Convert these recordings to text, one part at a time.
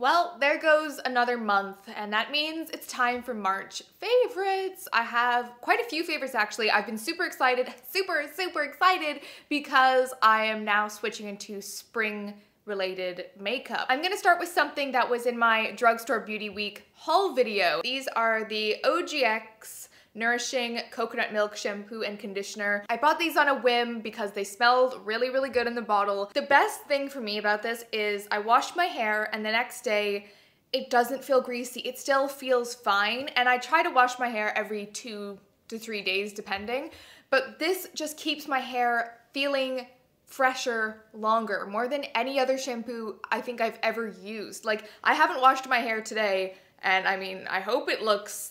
Well, there goes another month, and that means it's time for March favorites. I have quite a few favorites actually. I've been super excited, super excited because I am now switching into spring related makeup. I'm gonna start with something that was in my Drugstore Beauty Week haul video. These are the OGX Nourishing Coconut Milk Shampoo and Conditioner. I bought these on a whim because they smelled really good in the bottle. The best thing for me about this is I washed my hair and the next day it doesn't feel greasy. It still feels fine, and I try to wash my hair every 2 to 3 days depending, but this just keeps my hair feeling fresher longer, more than any other shampoo I think I've ever used. Like, I haven't washed my hair today, and I mean, I hope it looks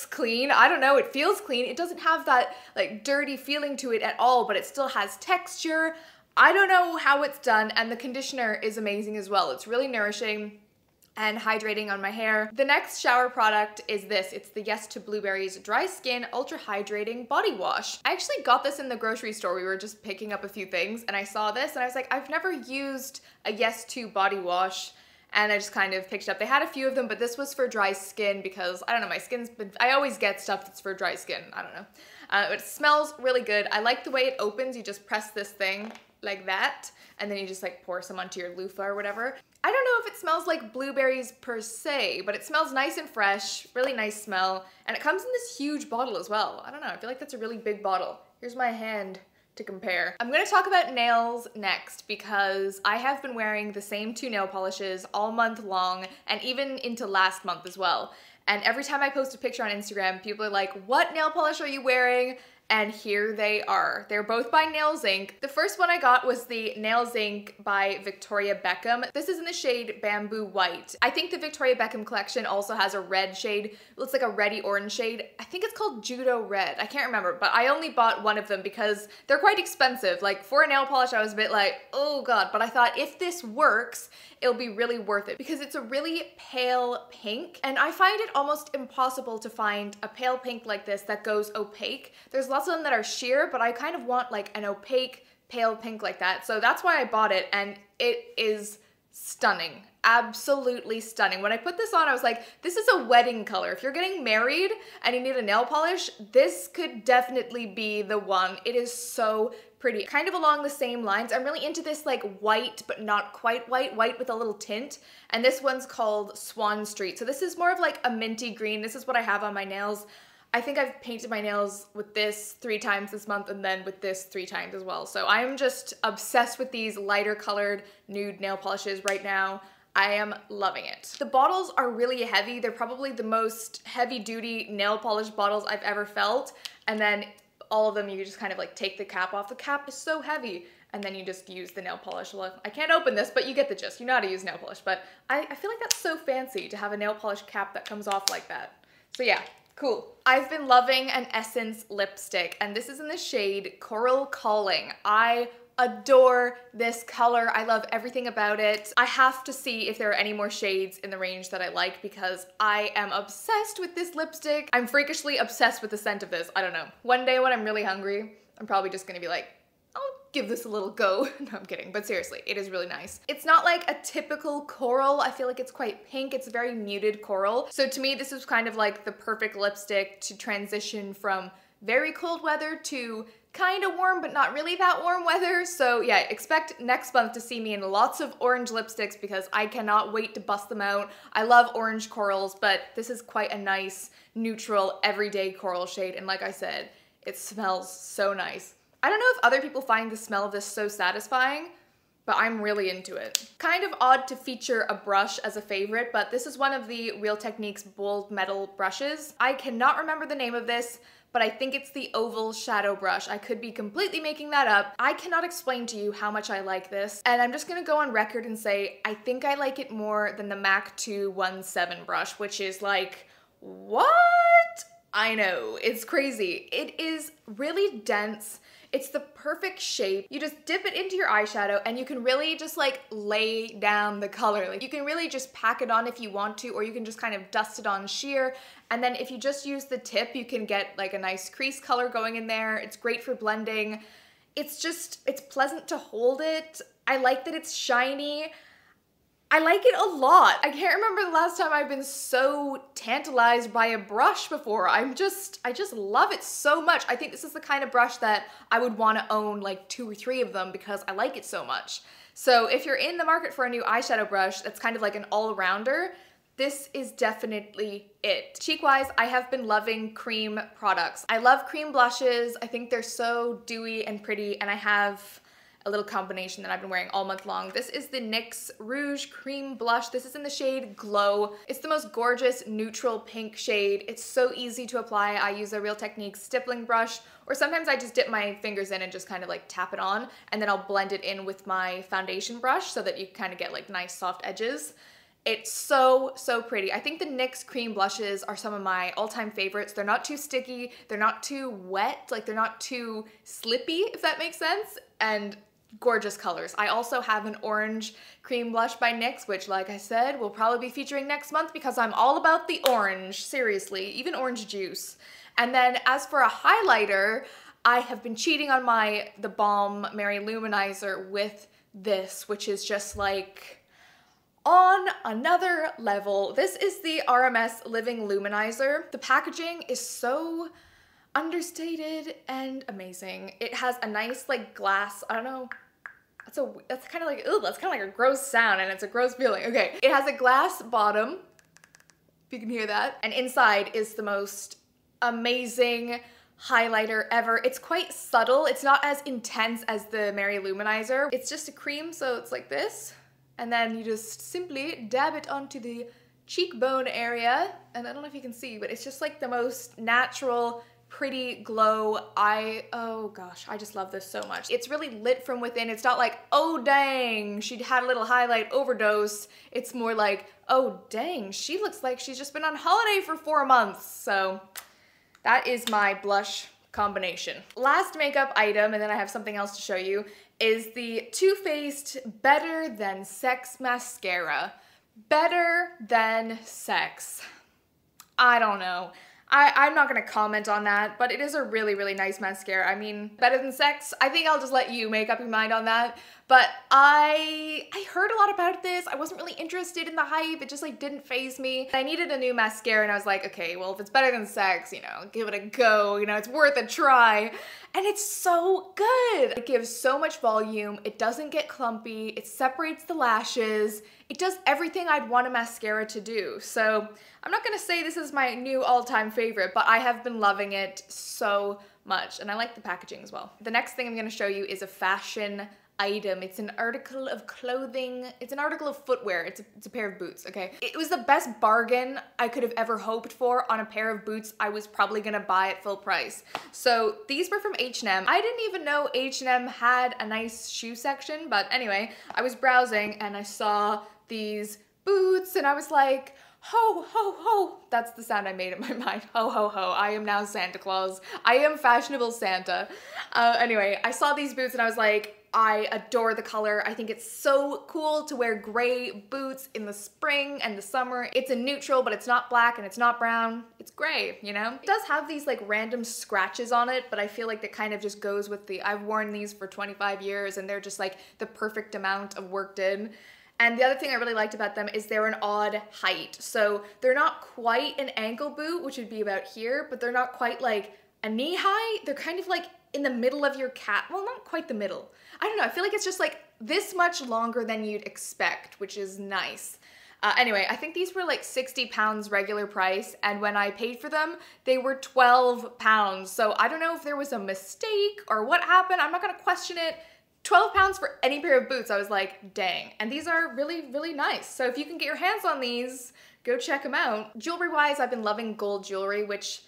clean. I don't know, it feels clean. It doesn't have that like dirty feeling to it at all, but it still has texture. I don't know how it's done, and the conditioner is amazing as well. It's really nourishing and hydrating on my hair. The next shower product is this. It's the Yes to Blueberries Dry Skin Ultra Hydrating Body Wash. I actually got this in the grocery store. We were just picking up a few things and I saw this and I was like, I've never used a Yes to body wash, and I just kind of picked it up. They had a few of them, but this was for dry skin because, I don't know, my skin's been, I always get stuff that's for dry skin, I don't know. It smells really good. I like the way it opens. You just press this thing like that, and then you just like pour some onto your loofah or whatever. I don't know if it smells like blueberries per se, but it smells nice and fresh, really nice smell, and it comes in this huge bottle as well. I don't know, I feel like that's a really big bottle. Here's my hand to compare. I'm gonna talk about nails next because I have been wearing the same 2 nail polishes all month long and even into last month as well. And every time I post a picture on Instagram, people are like, what nail polish are you wearing? And here they are. They're both by Nails Inc. The first one I got was the Nails Inc. by Victoria Beckham. This is in the shade Bamboo White. I think the Victoria Beckham collection also has a red shade. It looks like a reddy orange shade. I think it's called Judo Red. I can't remember, but I only bought one of them because they're quite expensive. Like, for a nail polish, I was a bit like, oh god, but I thought if this works, it'll be really worth it because it's a really pale pink, and I find it almost impossible to find a pale pink like this that goes opaque. There's lots of them that are sheer, but I kind of want like an opaque pale pink like that, so that's why I bought it, and it is stunning. Absolutely stunning. When I put this on, I was like, this is a wedding color. If you're getting married and you need a nail polish, this could definitely be the one. It is so pretty. Kind of along the same lines, I'm really into this like white, but not quite white, white with a little tint, and this one's called Swan Street. So this is more of like a minty green. This is what I have on my nails. I think I've painted my nails with this 3 times this month and then with this 3 times as well. So I'm just obsessed with these lighter colored nude nail polishes right now. I am loving it. The bottles are really heavy. They're probably the most heavy duty nail polish bottles I've ever felt. And then all of them, you just kind of like take the cap off. The cap is so heavy. And then you just use the nail polish. Well, I can't open this, but you get the gist. You know how to use nail polish. But I feel like that's so fancy to have a nail polish cap that comes off like that. So yeah. Cool. I've been loving an Essence lipstick, and this is in the shade Coral Calling. I adore this color. I love everything about it. I have to see if there are any more shades in the range that I like because I am obsessed with this lipstick. I'm freakishly obsessed with the scent of this. I don't know. One day when I'm really hungry, I'm probably just gonna be like, I'll give this a little go. No, I'm kidding, but seriously, it is really nice. It's not like a typical coral. I feel like it's quite pink. It's a very muted coral. So to me, this is kind of like the perfect lipstick to transition from very cold weather to kind of warm, but not really that warm weather. So yeah, expect next month to see me in lots of orange lipsticks because I cannot wait to bust them out. I love orange corals, but this is quite a nice, neutral, everyday coral shade. And like I said, it smells so nice. I don't know if other people find the smell of this so satisfying, but I'm really into it. Kind of odd to feature a brush as a favorite, but this is one of the Real Techniques bold metal brushes. I cannot remember the name of this, but I think it's the oval shadow brush. I could be completely making that up. I cannot explain to you how much I like this, and I'm just gonna go on record and say I think I like it more than the MAC 217 brush, which is like, what? I know, it's crazy. It is really dense. It's the perfect shape. You just dip it into your eyeshadow and you can really just like lay down the color. Like you can really just pack it on if you want to, or you can just kind of dust it on sheer. And then if you just use the tip, you can get like a nice crease color going in there. It's great for blending. It's pleasant to hold it. I like that it's shiny. I like it a lot. I can't remember the last time I've been so tantalized by a brush before. I just love it so much. I think this is the kind of brush that I would want to own like 2 or 3 of them because I like it so much. So if you're in the market for a new eyeshadow brush that's kind of like an all-rounder, this is definitely it. Cheek-wise, I have been loving cream products. I love cream blushes. I think they're so dewy and pretty, and I have a little combination that I've been wearing all month long. This is the NYX Rouge Cream Blush. This is in the shade Glow. It's the most gorgeous neutral pink shade. It's so easy to apply. I use a Real Techniques stippling brush, or sometimes I just dip my fingers in and just kind of like tap it on, and then I'll blend it in with my foundation brush so that you kind of get like nice soft edges. It's so, so pretty. I think the NYX cream blushes are some of my all-time favorites. They're not too sticky, they're not too wet, like they're not too slippy, if that makes sense, and gorgeous colors. I also have an orange cream blush by NYX, which, like I said, will probably be featuring next month because I'm all about the orange, seriously, even orange juice. And then as for a highlighter, I have been cheating on the Balm Mary Luminizer with this, which is just like on another level. This is the RMS Living Luminizer. The packaging is so understated and amazing. It has a nice like glass, I don't know, that's kind of like, ooh, that's kind of like a gross sound and it's a gross feeling. Okay, it has a glass bottom, if you can hear that, and inside is the most amazing highlighter ever. It's quite subtle. It's not as intense as the Mary Luminizer. It's just a cream, so it's like this, and then you just simply dab it onto the cheekbone area, and I don't know if you can see, but it's just like the most natural, pretty glow. Oh gosh, I just love this so much. It's really lit from within. It's not like, oh dang, she had a little highlight overdose. It's more like, oh dang, she looks like she's just been on holiday for 4 months. So that is my blush combination. Last makeup item, and then I have something else to show you, is the Too Faced Better Than Sex Mascara. Better Than Sex. I don't know. I'm not gonna comment on that, but it is a really, really nice mascara. I mean, better than sex? I think I'll just let you make up your mind on that. But I heard a lot about this. I wasn't really interested in the hype. It just like didn't faze me. I needed a new mascara and I was like, okay, well, if it's better than sex, you know, give it a go, you know, it's worth a try. And it's so good. It gives so much volume. It doesn't get clumpy. It separates the lashes. It does everything I'd want a mascara to do. So I'm not gonna say this is my new all-time favorite, but I have been loving it so much, and I like the packaging as well. The next thing I'm gonna show you is a fashion item. It's an article of clothing. It's an article of footwear. It's a pair of boots, okay? It was the best bargain I could have ever hoped for on a pair of boots I was probably gonna buy at full price. So these were from H&M. I didn't even know H&M had a nice shoe section, but anyway, I was browsing and I saw these boots and I was like, ho, ho, ho. That's the sound I made in my mind. Ho, ho, ho. I am now Santa Claus. I am fashionable Santa. Anyway, I saw these boots and I was like, I adore the color. I think it's so cool to wear gray boots in the spring and the summer. It's a neutral, but it's not black and it's not brown. It's gray, you know? It does have these like random scratches on it, but I feel like that kind of just goes with I've worn these for 25 years and they're just like the perfect amount of work done. And the other thing I really liked about them is they're an odd height. So they're not quite an ankle boot, which would be about here, but they're not quite like a knee high. They're kind of like in the middle of your calf. Well, not quite the middle. I don't know, I feel like it's just like this much longer than you'd expect, which is nice. Anyway, I think these were like 60 pounds regular price, and when I paid for them, they were 12 pounds. So I don't know if there was a mistake or what happened. I'm not gonna question it. 12 pounds for any pair of boots. I was like, dang. And these are really, really nice. So if you can get your hands on these, go check them out. Jewelry-wise, I've been loving gold jewelry, which,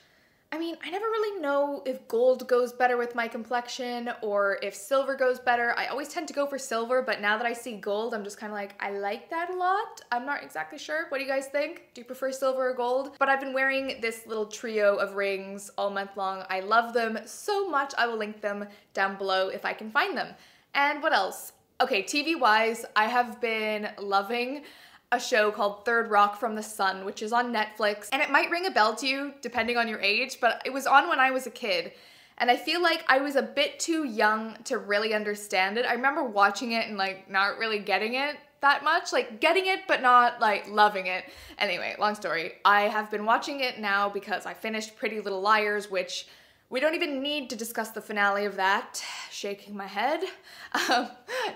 I mean, I never really know if gold goes better with my complexion or if silver goes better. I always tend to go for silver, but now that I see gold, I'm just kind of like, I like that a lot. I'm not exactly sure. What do you guys think? Do you prefer silver or gold? But I've been wearing this little trio of rings all month long. I love them so much. I will link them down below if I can find them. And what else? Okay, TV-wise, I have been loving a show called Third Rock from the Sun, which is on Netflix. And it might ring a bell to you, depending on your age, but it was on when I was a kid. And I feel like I was a bit too young to really understand it. I remember watching it and like not really getting it. that much, like getting it but not like loving it. Anyway, long story. I have been watching it now because I finished Pretty Little Liars, which we don't even need to discuss the finale of that. Shaking my head.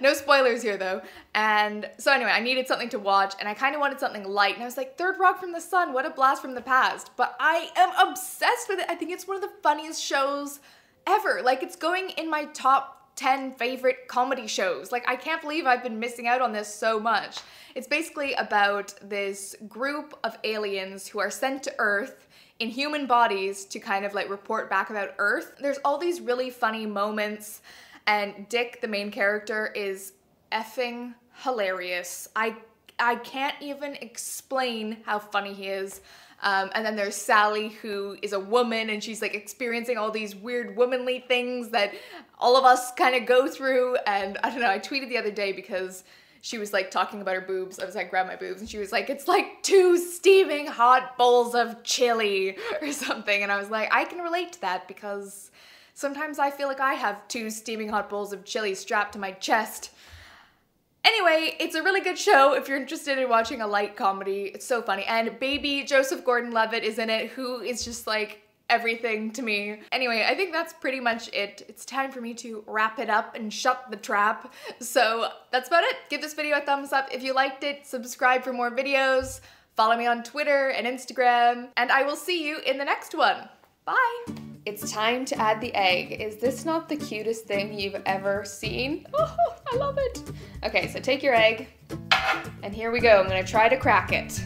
No spoilers here though. And so anyway, I needed something to watch and I kind of wanted something light and I was like, Third Rock from the Sun, what a blast from the past. But I am obsessed with it. I think it's one of the funniest shows ever. Like it's going in my top 10 favorite comedy shows. Like I can't believe I've been missing out on this so much. It's basically about this group of aliens who are sent to Earth in human bodies to kind of like report back about Earth. There's all these really funny moments and Dick, the main character, is effing hilarious. I can't even explain how funny he is. And then there's Sally, who is a woman and she's like experiencing all these weird womanly things that all of us kind of go through. And I don't know, I tweeted the other day because she was like talking about her boobs. I was like, grab my boobs. And she was like, it's like 2 steaming hot bowls of chili or something. And I was like, I can relate to that because sometimes I feel like I have 2 steaming hot bowls of chili strapped to my chest. Anyway, it's a really good show if you're interested in watching a light comedy. It's so funny. And baby Joseph Gordon-Levitt is in it, who is just like everything to me. Anyway, I think that's pretty much it. It's time for me to wrap it up and shut the trap. So that's about it. Give this video a thumbs up if you liked it. Subscribe for more videos. Follow me on Twitter and Instagram. And I will see you in the next one. Bye. It's time to add the egg. Is this not the cutest thing you've ever seen? Oh, I love it. Okay, so take your egg, and here we go. I'm gonna try to crack it.